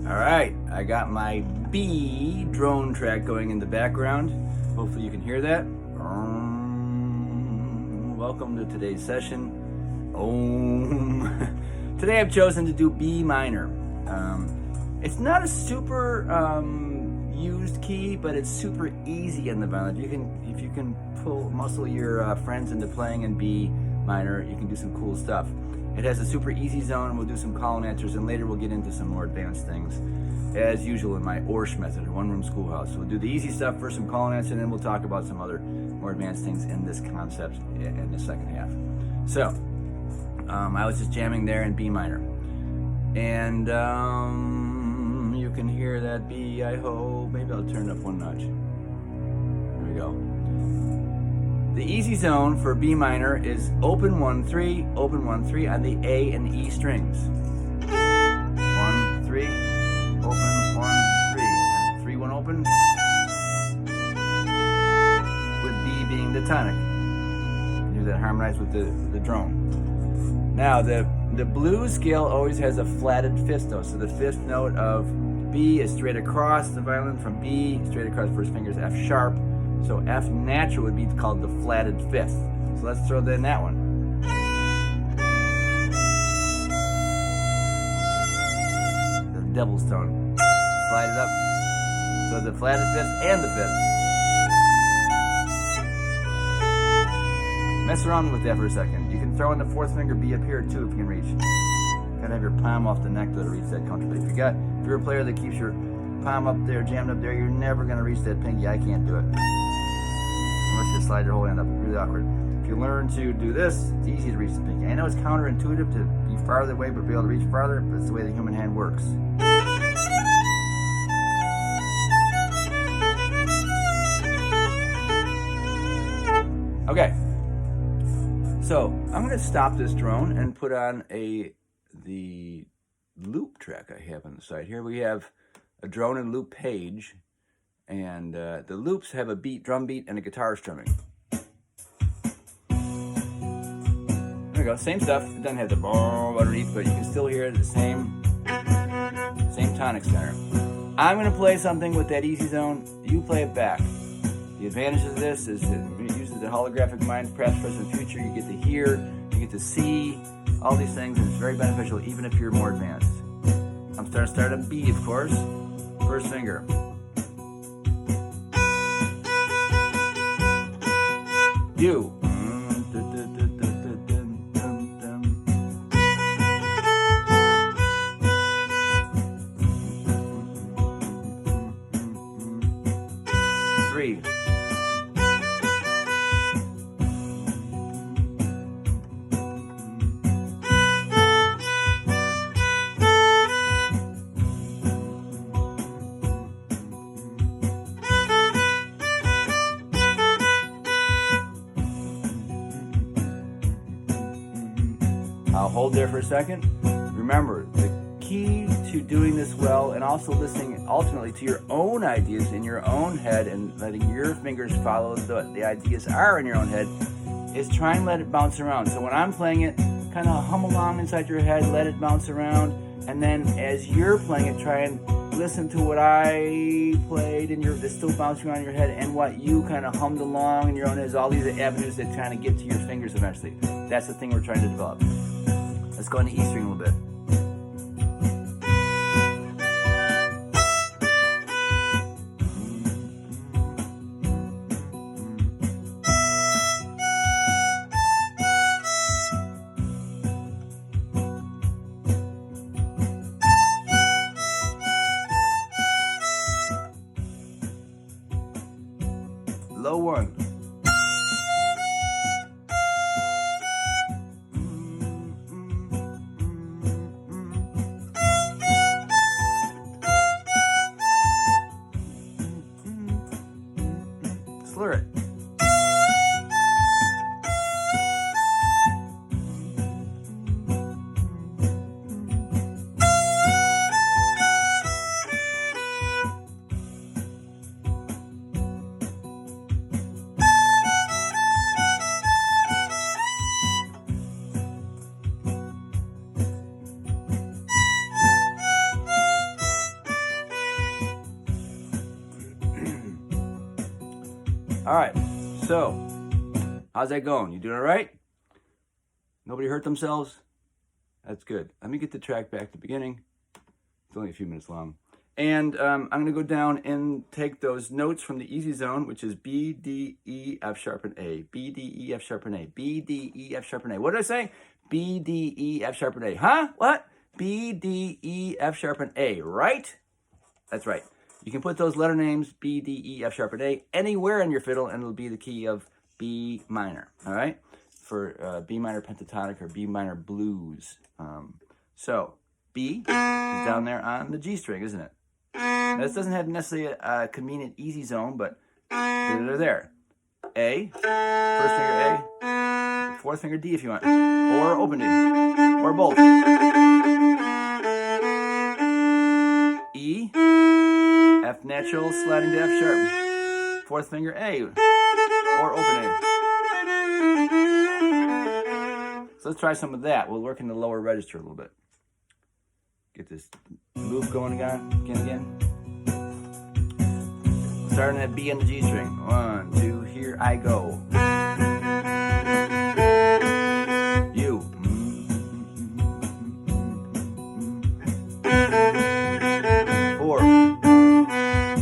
Alright, I got my B drone track going in the background. Hopefully you can hear that. Welcome to today's session. Today I've chosen to do B minor. It's not a super used key, but it's super easy in the violin. If you can muscle your friends into playing in B minor, you can do some cool stuff. It has a super easy zone, and we'll do some call and answers, and later we'll get into some more advanced things, as usual in my Orsch method, one-room schoolhouse. So we'll do the easy stuff first, some call and answer, and then we'll talk about some other more advanced things in this concept in the second half. So, I was just jamming there in B minor. And you can hear that B, I hope. Maybe I'll turn it up one notch. There we go. The easy zone for B minor is open 1-3, open 1-3 on the A and E strings. 1-3, open 1-3, and 3-1 open, with B being the tonic. Here's that harmonized with the drone. Now the blues scale always has a flatted fifth note, so the fifth note of B is straight across the violin from B, straight across the first finger is F sharp. So F natural would be called the flatted fifth. So let's throw in that one. The devil's tone. Slide it up. So the flatted fifth and the fifth. Mess around with that for a second. You can throw in the fourth finger B up here too if you can reach. Gotta have your palm off the neck to reach that comfortably. If you're a player that keeps your palm up there, jammed up there, you're never gonna reach that pinky. I can't do it. Unless you slide your whole hand up, it's really awkward. If you learn to do this, it's easy to reach the pinky. I know it's counterintuitive to be farther away but be able to reach farther, but it's the way the human hand works. Okay, so I'm going to stop this drone and put on the loop track I have on the side here. We have a drone and loop page, and the loops have a beat, drum beat, and a guitar strumming. There we go, same stuff. It doesn't have the boom underneath, but you can still hear the same tonic center. I'm going to play something with that easy zone. You play it back. The advantage of this is it uses the holographic mind, past, present, future. You get to hear, you get to see all these things, and it's very beneficial even if you're more advanced. I'm start on B, of course. First finger. U. 3. 4. I'll hold there for a second. Remember, the key to doing this well, and also listening ultimately to your own ideas in your own head and letting your fingers follow the ideas are in your own head, is try and let it bounce around. So when I'm playing it, kind of hum along inside your head, let it bounce around, and then as you're playing it, try and listen to what I played and that's still bouncing around in your head, and what you kind of hummed along in your own head. There's all these avenues that kind of get to your fingers eventually. That's the thing we're trying to develop. Let's go into E string a little bit. Low 1. Slur it. All right, so how's that going? You doing all right? Nobody hurt themselves? That's good. Let me get the track back to the beginning. It's only a few minutes long. And I'm going to go down and take those notes from the easy zone, which is B, D, E, F sharp, and A. B, D, E, F sharp, and A. B, D, E, F sharp, and A. What did I say? B, D, E, F sharp, and A. Huh? What? B, D, E, F sharp, and A, right? That's right. You can put those letter names, B, D, E, F sharp, and A, anywhere on your fiddle, and it'll be the key of B minor, all right? For B minor pentatonic or B minor blues. So B is down there on the G string, isn't it? Now, this doesn't have necessarily a convenient easy zone, but they're there. A, first finger A, fourth finger D if you want, or open D, or both. E, F natural, sliding to F sharp, fourth finger A, or open A. So let's try some of that. We'll work in the lower register a little bit. Get this move going again. Starting at B on the G string. 1, 2, here I go. U. 4.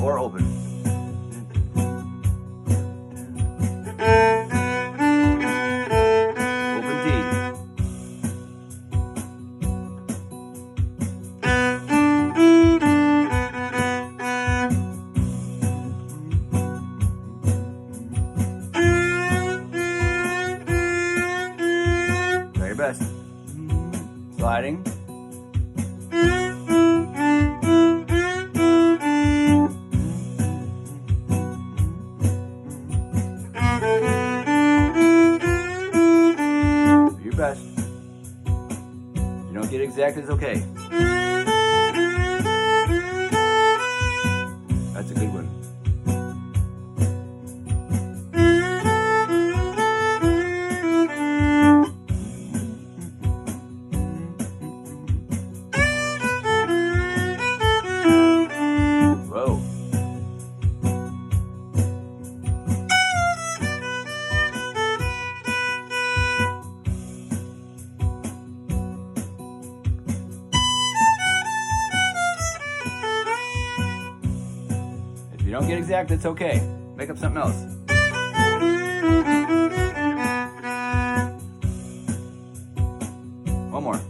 Or open. Open D. Try your best. Sliding. Do your best. If you don't get it exactly, it's okay. That's a good one. Whoa. If you don't get exact, it's okay. Make up something else. One more.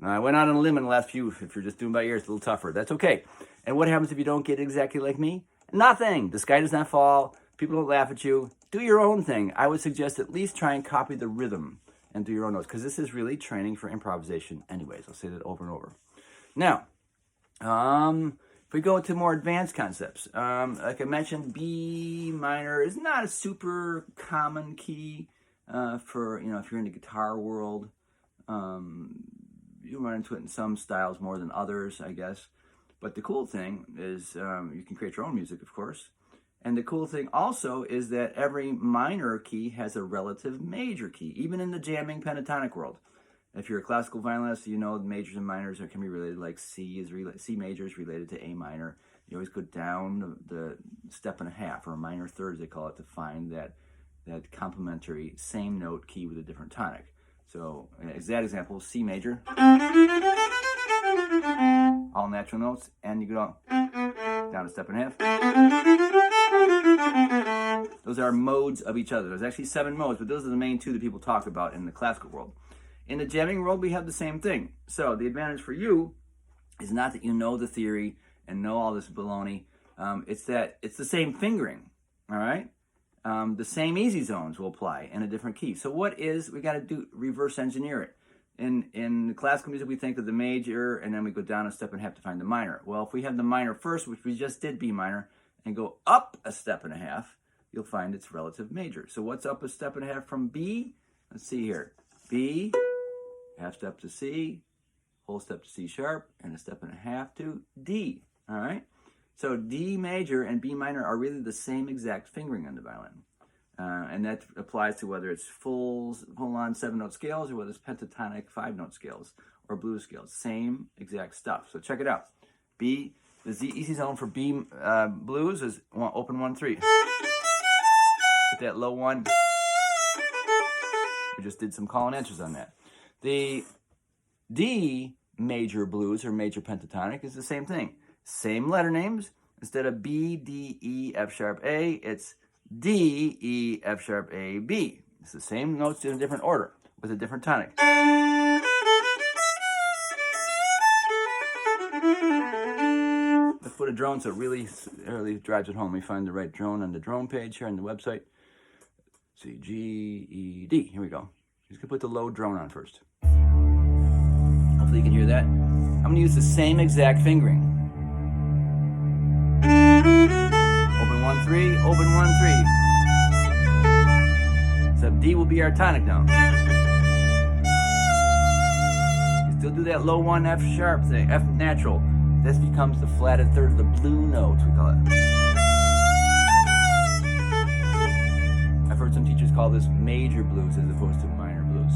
Now, I went out on a limb in the last few. If you're just doing by ear, it's a little tougher. That's okay. And what happens if you don't get exactly like me? Nothing. The sky does not fall. People don't laugh at you. Do your own thing. I would suggest at least try and copy the rhythm and do your own notes, because this is really training for improvisation anyways. I'll say that over and over. Now, if we go into more advanced concepts, like I mentioned, B minor is not a super common key for, if you're in the guitar world. You run into it in some styles more than others, I guess. But the cool thing is you can create your own music, of course. And the cool thing also is that every minor key has a relative major key, even in the jamming pentatonic world. If you're a classical violinist, you know the majors and minors can be related, like C major is related to A minor. You always go down the step and a half, or a minor third, as they call it, to find that complementary same note key with a different tonic. So, as that example, C major, all natural notes, and you go down a step and a half. Those are modes of each other. There's actually 7 modes, but those are the main 2 that people talk about in the classical world. In the jamming world, we have the same thing. So the advantage for you is not that you know the theory and know all this baloney. It's that it's the same fingering, all right? The same easy zones will apply in a different key. So we got to do reverse engineer it. In classical music, we think of the major, and then we go down a step and a half to find the minor. Well, if we have the minor first, which we just did B minor, and go up a step and a half, you'll find it's relative major. So what's up a step and a half from B? Let's see here. B, half step to C, whole step to C sharp, and a step and a half to D. All right? So D major and B minor are really the same exact fingering on the violin. And that applies to whether it's full-on 7-note scales or whether it's pentatonic 5-note scales or blues scales. Same exact stuff. So check it out. B, the easy zone for B blues is open 1-3. With that low one, we just did some call and answers on that. The D major blues or major pentatonic is the same thing. Same letter names. Instead of B, D, E, F sharp, A, it's D, E, F sharp, A, B. It's the same notes in a different order with a different tonic. Let's put a drone so it really drives it home. We find the right drone on the drone page here on the website. C, G, E, D. Here we go. Just gonna put the low drone on first. Hopefully you can hear that. I'm gonna use the same exact fingering. Open 1-3, open 1-3. Except D will be our tonic now. You still do that low one F sharp thing, F natural. This becomes the flatted third of the blue notes, we call it. I've heard some teachers call this major blues as opposed to minor blues.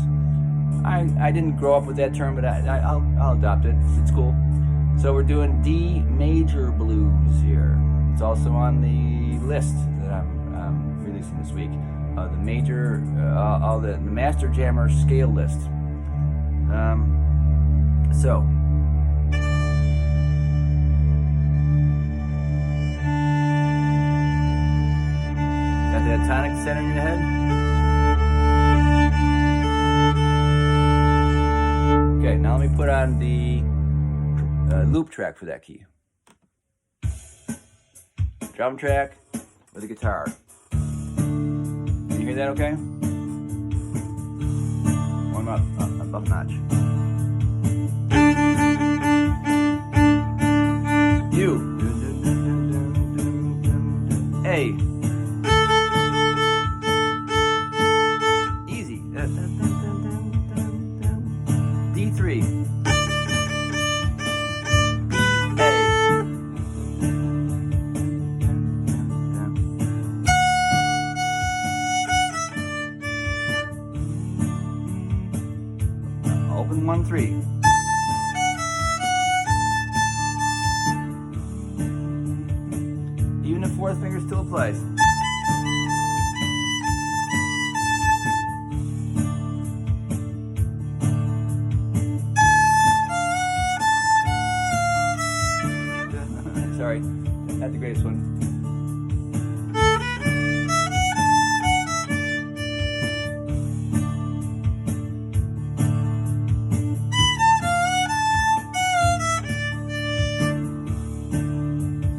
I didn't grow up with that term, but I'll adopt it. It's cool. So we're doing D major blues here. It's also on the list that I'm releasing this week. The major, all the Master Jammer scale list. So. Got that tonic center in your head? Okay, now let me put on the loop track for that key. Drum track with a guitar. Can you hear that okay? One up notch. U. A. Easy. D3. Open 1-3. Even the fourth finger still applies. Sorry, not the greatest one.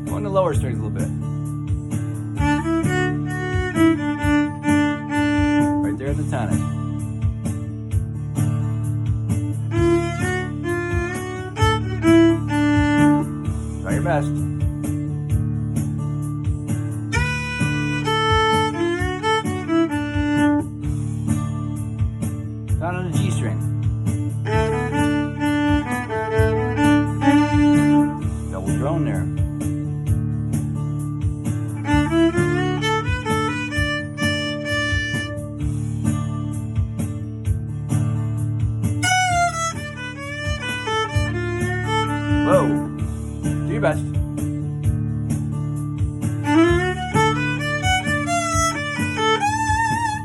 Go on the lower strings a little bit. Right there at the tonic. Try your best. Down on the G string. Double drone there. Whoa. Do your best.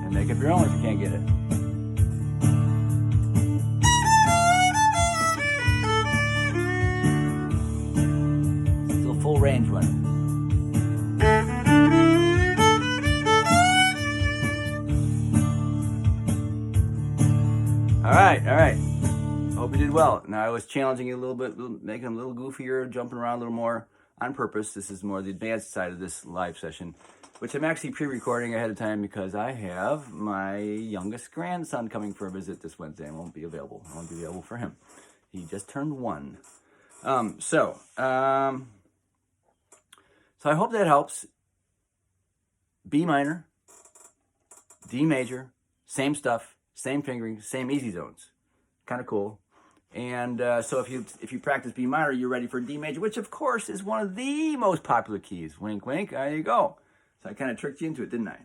And make up your own if you can't get it. Still full range one. All right. Hope you did well. Now I was challenging you a little bit, making them a little goofier, jumping around a little more on purpose. This is more the advanced side of this live session, which I'm actually pre-recording ahead of time because I have my youngest grandson coming for a visit this Wednesday. I won't be available for him. He just turned 1. So I hope that helps. B minor, D major, same stuff, same fingering, same easy zones. Kind of cool. And so if you practice B minor, you're ready for D major, which of course is one of the most popular keys. Wink, wink. There you go. So I kind of tricked you into it, didn't I?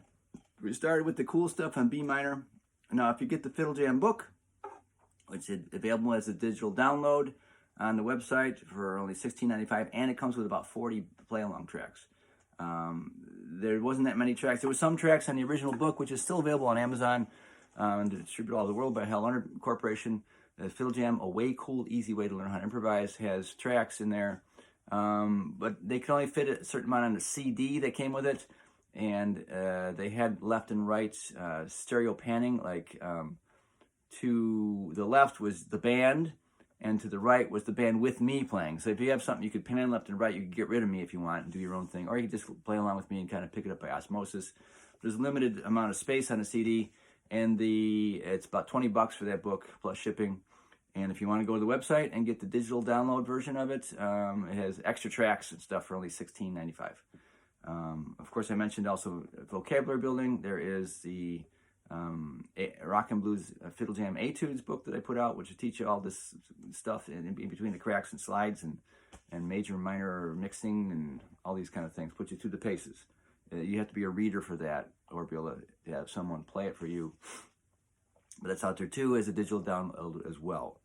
We started with the cool stuff on B minor. Now, if you get the Fiddle Jam book, which is available as a digital download on the website for only $16.95, and it comes with about 40 play-along tracks. There wasn't that many tracks. There were some tracks on the original book, which is still available on Amazon and distributed all over the world by Hell Under Corporation. The Fiddle Jam, a way cool, easy way to learn how to improvise, has tracks in there, but they can only fit a certain amount on the CD that came with it, and they had left and right stereo panning, like to the left was the band, and to the right was the band with me playing. So if you have something, you could pan left and right. You could get rid of me if you want and do your own thing, or you could just play along with me and kind of pick it up by osmosis. There's a limited amount of space on the CD, and it's about $20 for that book plus shipping. And if you want to go to the website and get the digital download version of it, it has extra tracks and stuff for only $16.95. Of course, I mentioned also vocabulary building. There is the Rock and Blues Fiddle Jam Etudes book that I put out, which will teach you all this stuff in between the cracks and slides and major and minor mixing and all these kind of things. Put you through the paces. You have to be a reader for that, or be able to have someone play it for you. But that's out there too as a digital download as well.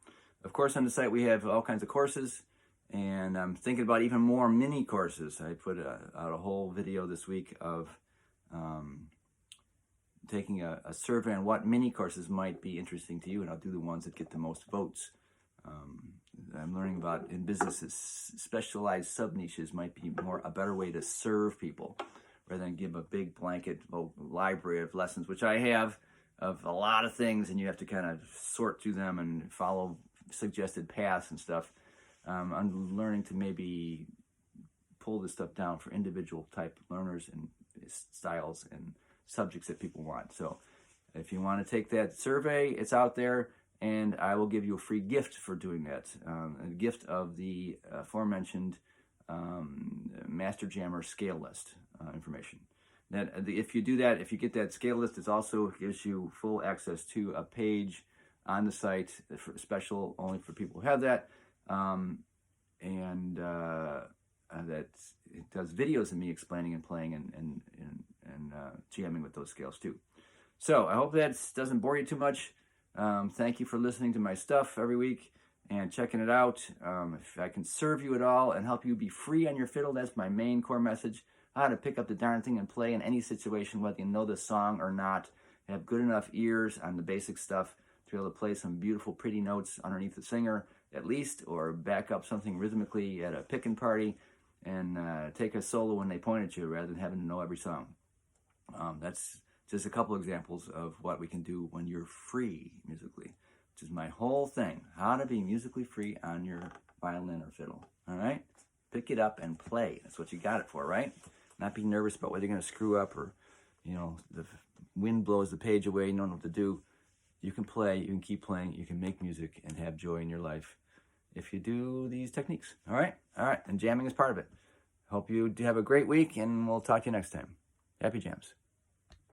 Of course, on the site we have all kinds of courses, and I'm thinking about even more mini courses. I put out a whole video this week of taking a survey on what mini courses might be interesting to you, and I'll do the ones that get the most votes. I'm learning about, in businesses, specialized sub-niches might be a better way to serve people rather than give a big blanket library of lessons, which I have of a lot of things, and you have to kind of sort through them and follow suggested paths and stuff. I'm learning to maybe pull this stuff down for individual type learners and styles and subjects that people want. So if you want to take that survey, it's out there, and I will give you a free gift for doing that. A gift of the aforementioned Master Jammer scale list information. That if you do that, if you get that scale list, it also gives you full access to a page on the site for special only for people who have that, and that it does videos of me explaining and playing and jamming with those scales too. So I hope that doesn't bore you too much. Thank you for listening to my stuff every week and checking it out. If I can serve you at all and help you be free on your fiddle, that's my main core message. How to pick up the darn thing and play in any situation, whether you know the song or not. Have good enough ears on the basic stuff to be able to play some beautiful, pretty notes underneath the singer, at least, or back up something rhythmically at a pickin' party and take a solo when they point at you rather than having to know every song. That's just a couple examples of what we can do when you're free musically, which is my whole thing, how to be musically free on your violin or fiddle, all right? Pick it up and play. That's what you got it for, right? Not be nervous about whether you're going to screw up or, the wind blows the page away, you don't know what to do. You can play, you can keep playing, you can make music and have joy in your life if you do these techniques, all right? All right, and jamming is part of it. Hope you have a great week, and we'll talk to you next time. Happy jams.